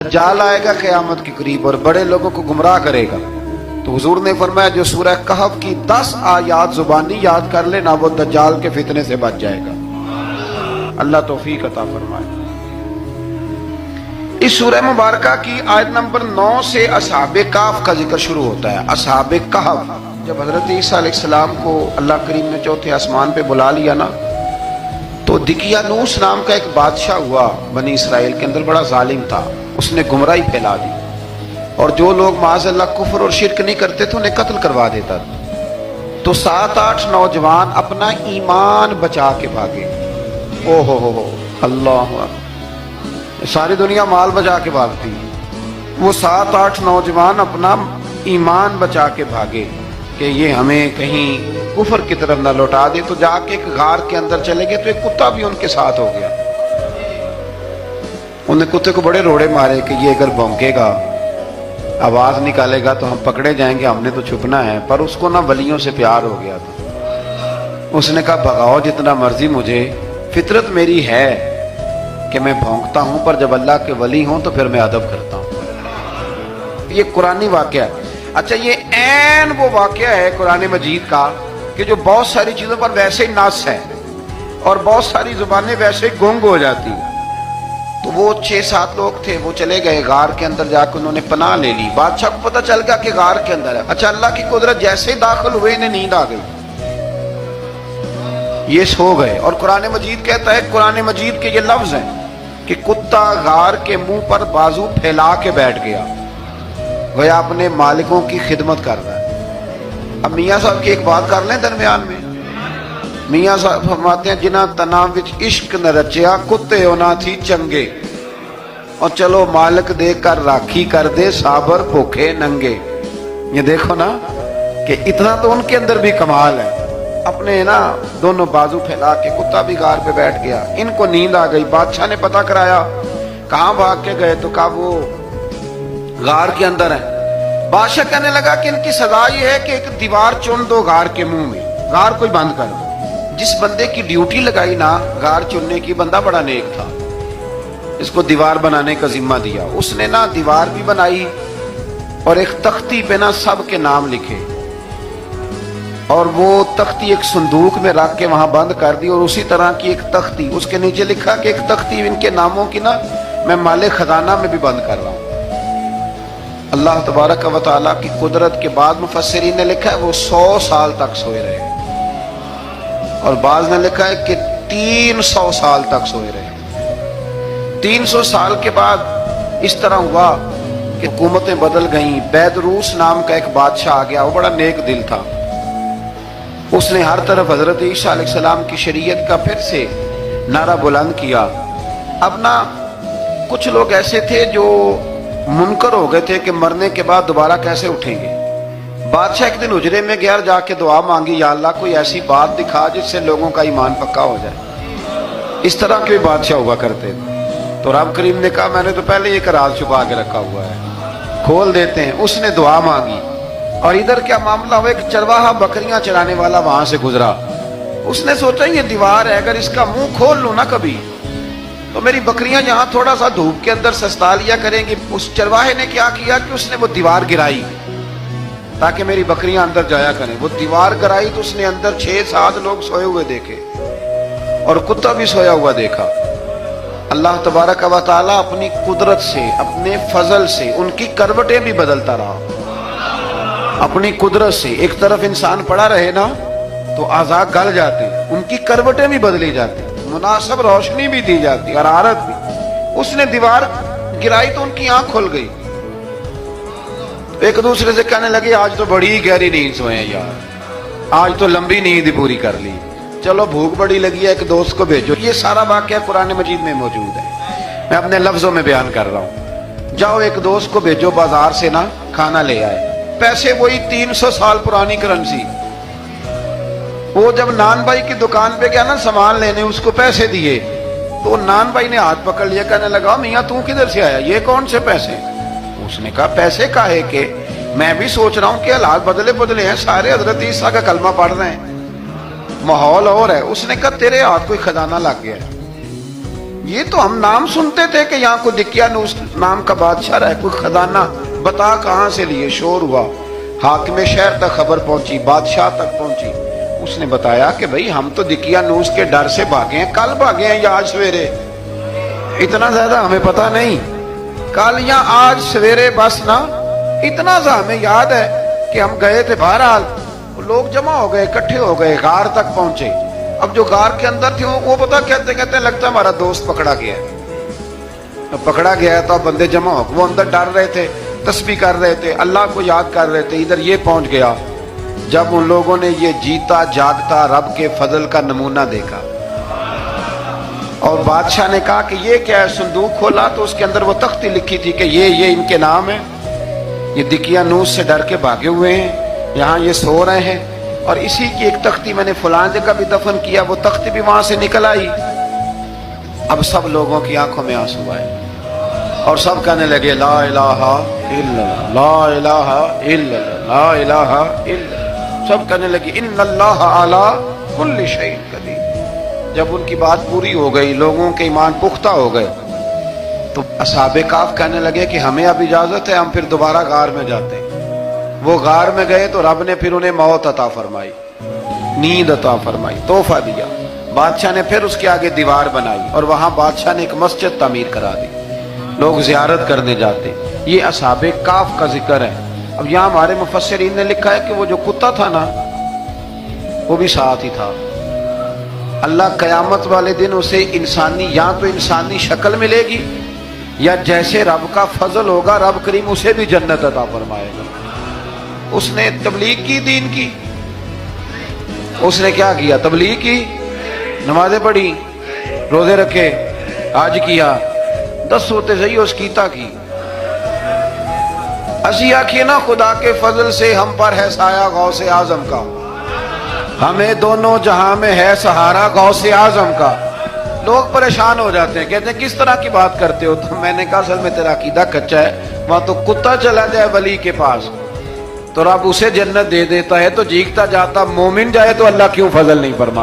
दज्जाल आएगा क़यामत के करीब और बड़े लोगों को गुमराह करेगा। तो हुजूर ने फरमाया जो सूरह कहफ की 10 आयात जुबानी याद कर ले ना, वो दज्जाल के फितने से बच जाएगा। अल्लाह तौफीक अता फरमाए। इस सूरह मुबारका की आयत नंबर 9 से असहाबे कहफ का जिक्र शुरू होता है। असहाबे कहफ, जब हजरत ईसा अलैहिस्सलाम को अल्लाह करीम ने चौथे आसमान पे बुला लिया ना, तो दिकियानूस नाम का एक बादशाह हुआ बनी इसराइल के अंदर, बड़ा जालिम था। उसने गुमराही फैला दी और जो लोग माज़अल्लाह कुफ्र और शिरक नहीं करते थे उन्हें कत्ल करवा देता था। तो 7-8 नौजवान अपना ईमान बचा के भागे। ओ हो अल्लाह, सारी दुनिया माल बचा के भागती, वो 7-8 नौजवान अपना ईमान बचा के भागे कि ये हमें कहीं कुफर की तरफ न लौटा दे। तो जाके एक गार के अंदर चले गए तो एक कुत्ता भी उनके साथ हो गया। उन्हें कुत्ते को बड़े रोड़े मारे कि ये अगर भौंकेगा, आवाज निकालेगा तो हम पकड़े जाएंगे, हमने तो छुपना है। पर उसको ना वलियों से प्यार हो गया था। उसने कहा भगाओ जितना मर्जी मुझे, फितरत मेरी है कि मैं भौंकता हूं, पर जब अल्लाह के वली हों तो फिर मैं अदब करता हूं। ये कुरानी वाकया है। अच्छा, ये ऐन वो वाकया है कुरान मजीद का कि जो बहुत सारी चीजों पर वैसे ही नास है और बहुत सारी जुबानें वैसे ही गुंग हो जाती हैं। तो वो 6-7 लोग थे, वो चले गए गार के अंदर, जाकर उन्होंने पनाह ले ली। बादशाह को पता चल गया कि गार के अंदर है। अच्छा, अल्लाह की कुदरत, जैसे ही दाखिल हुए इन्हें नींद आ गई, ये सो गए। और कुरान मजीद कहता है, कुरान मजीद के ये लफ्ज हैं कि कुत्ता गार के मुंह पर बाजू फैला के बैठ गया, वह अपने मालिकों की खिदमत कर रहा है। अब मियाँ साहब की एक बात कर लें दरमियान में। मियाँ साहब फरमाते हैं जिन्हां तना विच इश्क न रचिया, कुत्ते होना थी चंगे, और चलो मालिक दे कर राखी कर दे, साबर भूखे नंगे। ये देखो ना कि इतना तो उनके अंदर भी कमाल है। अपने ना दोनों बाजू फैला के, कुत्ता भी गार पे बैठ गया। इनको नींद आ गई। बादशाह ने पता कराया, कहाँ भाग के गए? तो कहा वो गार के अंदर है। बादशाह कहने लगा कि इनकी सजा ये है कि एक दीवार चुन दो गार के मुंह में, गार कोई बंद कर दो। जिस बंदे की ड्यूटी लगाई ना गार चुनने की, बंदा बड़ा नेक था, इसको दीवार बनाने का जिम्मा दिया। उसने ना दीवार भी बनाई और एक तख्ती पे ना सब के नाम लिखे, और वो तख्ती एक संदूक में रख के वहां बंद कर दी। और उसी तरह की एक तख्ती, उसके नीचे लिखा कि एक तख्ती इनके नामों की ना मैं माले खजाना में भी बंद कर रहा हूं। अल्लाह तबारक व तआला की कुदरत के बाद मुफस्सिरीन ने लिखा है वो 100 साल तक सोए रहे, और बाज ने लिखा है कि 300 साल तक सोए रहे। 300 साल के बाद इस तरह हुआ कि हुकूमतें बदल गईं। बैदरूस नाम का एक बादशाह आ गया, वो बड़ा नेक दिल था। उसने हर तरफ हजरत ईसा अलैहिस्सलाम की शरीयत का फिर से नारा बुलंद किया। अब ना कुछ लोग ऐसे थे जो मुनकर हो गए थे कि मरने के बाद दोबारा कैसे उठेंगे। बादशाह एक दिन हुजरे में गया, जाके दुआ मांगी, या अल्लाह कोई ऐसी बात दिखा जिससे लोगों का ईमान पक्का हो जाए। इस तरह के बादशाह हुआ करते थे। तो रब करीम ने कहा मैंने तो पहले एक राज छुपा के रखा हुआ है, खोल देते हैं। उसने दुआ मांगी, और इधर क्या मामला हुआ, एक चरवाहा बकरियां चराने वाला वहां से गुजरा। उसने सोचा ये दीवार है, अगर इसका मुंह खोल लूं ना कभी तो मेरी बकरियां यहाँ थोड़ा सा धूप के अंदर सस्ता लिया करेंगी। उस चरवाहे ने क्या किया कि उसने वो दीवार गिराई ताकि मेरी बकरियां अंदर जाया करें। वो दीवार गिराई तो उसने अंदर 6-7 लोग सोए हुए देखे, और कुत्ता भी सोया हुआ देखा। अल्लाह तबारक व तआला अपनी कुदरत से, अपने फजल से उनकी करवटें भी बदलता रहा। अपनी कुदरत से एक तरफ इंसान पड़ा रहे ना तो आजाद गल जाते, उनकी करवटें भी बदली जाती, मुनासिब रोशनी भी दी जाती, हरारत भी। उसने दीवार गिराई तो उनकी आंख खुल गई। एक दूसरे से कहने लगे आज तो बड़ी गहरी नींद सोए हैं यार, आज तो लंबी नींद पूरी कर ली, चलो भूख बड़ी लगी है, एक दोस्त को भेजो। ये सारा वाकया कुरान मजीद में मौजूद है, मैं अपने लफ्जों में बयान कर रहा हूँ। जाओ एक दोस्त को भेजो बाजार से ना खाना ले आए, पैसे वही 300 साल पुरानी करेंसी। वो जब नान भाई की दुकान पे गया ना सामान लेने, उसको पैसे दिए तो नान भाई ने हाथ पकड़ लिया, कहने लगा मियाँ तू किधर से आया, ये कौन से पैसे? उसने कहा पैसे काहे के, मैं भी सोच रहा हूँ कि हालात बदले बदले हैं, सारे हजरत ईसा का कलमा पढ़ रहे हैं, माहौल और है। उसने कहा तेरे हाथ कोई खजाना लग गया है। یہ تو ہم نام سنتے تھے کہ یہاں کوئی دقیانوس نام کا بادشاہ رہا ہے, کوئی خزانہ, بتا کہاں سے لیے. شور ہوا, حاکم شہر تک خبر پہنچی, بادشاہ تک پہنچی. اس نے بتایا کہ بھئی ہم تو دقیانوس کے ڈر سے بھاگے ہیں, کل بھاگے ہیں یا آج سویرے, اتنا زیادہ ہمیں پتا نہیں, کل یا آج سویرے بس نا. اتنا سا ہمیں یاد ہے کہ ہم گئے تھے, بہرحال لوگ جمع ہو گئے, اکٹھے ہو گئے, غار تک پہنچے. اب جو غار کے اندر تھے وہ پتا کہتے کہتے لگتا ہے ہمارا دوست پکڑا گیا ہے. پکڑا گیا ہے تو اب بندے جمع ہو گئے. وہ اندر ڈر رہے تھے, تسبیح کر رہے تھے, اللہ کو یاد کر رہے تھے. ادھر یہ پہنچ گیا. جب ان لوگوں نے یہ جیتا جاگتا رب کے فضل کا نمونہ دیکھا اور بادشاہ نے کہا کہ یہ کیا ہے, صندوق کھولا تو اس کے اندر وہ تختی لکھی تھی کہ یہ ان کے نام ہے, یہ دقیانوس سے ڈر کے بھاگے ہوئے ہیں, یہاں یہ سو رہے ہیں, اور اسی کی ایک تختی میں نے فلاں جگہ بھی دفن کیا, وہ تختی بھی وہاں سے نکل آئی. اب سب لوگوں کی آنکھوں میں آنسو آئے اور سب کہنے لگے لا الہ الا اللہ, لا الہ الا اللہ, لا الہ الا اللہ. سب کہنے لگے ان اللہ علی کل شیء قدیر. جب ان کی بات پوری ہو گئی, لوگوں کے ایمان پختہ ہو گئے, تو اصحاب کہف کہنے لگے کہ ہمیں اب اجازت ہے, ہم پھر دوبارہ غار میں جاتے ہیں. وہ غار میں گئے تو رب نے پھر انہیں موت عطا فرمائی, نیند عطا فرمائی, تحفہ دیا. بادشاہ نے پھر اس کے آگے دیوار بنائی اور وہاں بادشاہ نے ایک مسجد تعمیر کرا دی, لوگ زیارت کرنے جاتے. یہ اصحاب کہف کا ذکر ہے. اب یہاں ہمارے مفسرین نے لکھا ہے کہ وہ جو کتا تھا نا وہ بھی ساتھ ہی تھا. اللہ قیامت والے دن اسے انسانی, یا تو انسانی شکل ملے گی, یا جیسے رب کا فضل ہوگا رب کریم اسے بھی جنت عطا فرمائے گا. اس نے تبلیغ کی, دین کی. اس نے کیا کیا؟ تبلیغ کی, نمازیں پڑھی, روزے رکھے, حج کیا, 10 ہوتے صحیح اس کیتا کی. اسی آخیے نا خدا کے فضل سے ہم پر ہے سایہ غوث اعظم کا, ہمیں دونوں جہاں میں ہے سہارا غوث اعظم کا. لوگ پریشان ہو جاتے ہیں, کہتے ہیں کس طرح کی بات کرتے ہو؟ تو میں نے کہا اصل میں تیرا عقیدہ کچا ہے. وہاں تو کتا چلا جائے ولی کے پاس تو رب اسے جنت دے دیتا ہے, تو جیگتا جاتا مومن جائے تو اللہ کیوں فضل نہیں فرماتا؟